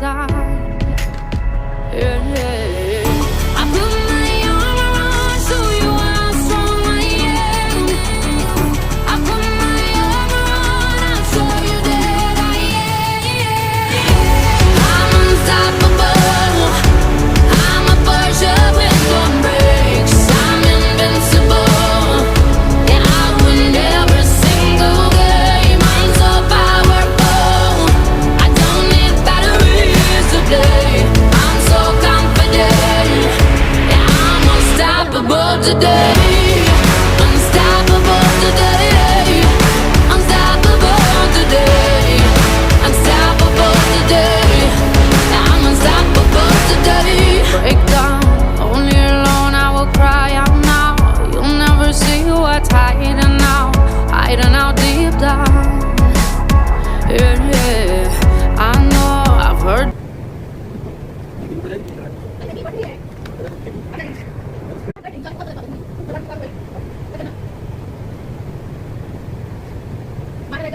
inside. Yeah, yeah. I put my arm around, show you how strong I am. I put my arm around, I'll show you that I am. I'm unstoppable. I'm a Porsche with no brakes. I'm invincible. Yeah, I win every single game. I'm so powerful. I don't need batteries to play. I'm so confident. Yeah, I'm unstoppable today. Unstoppable today. Unstoppable today. Unstoppable today. I'm unstoppable today. Break down, only alone I will cry out now. You'll never see what's hiding out deep down. Yeah, yeah. I know I've heard. Mana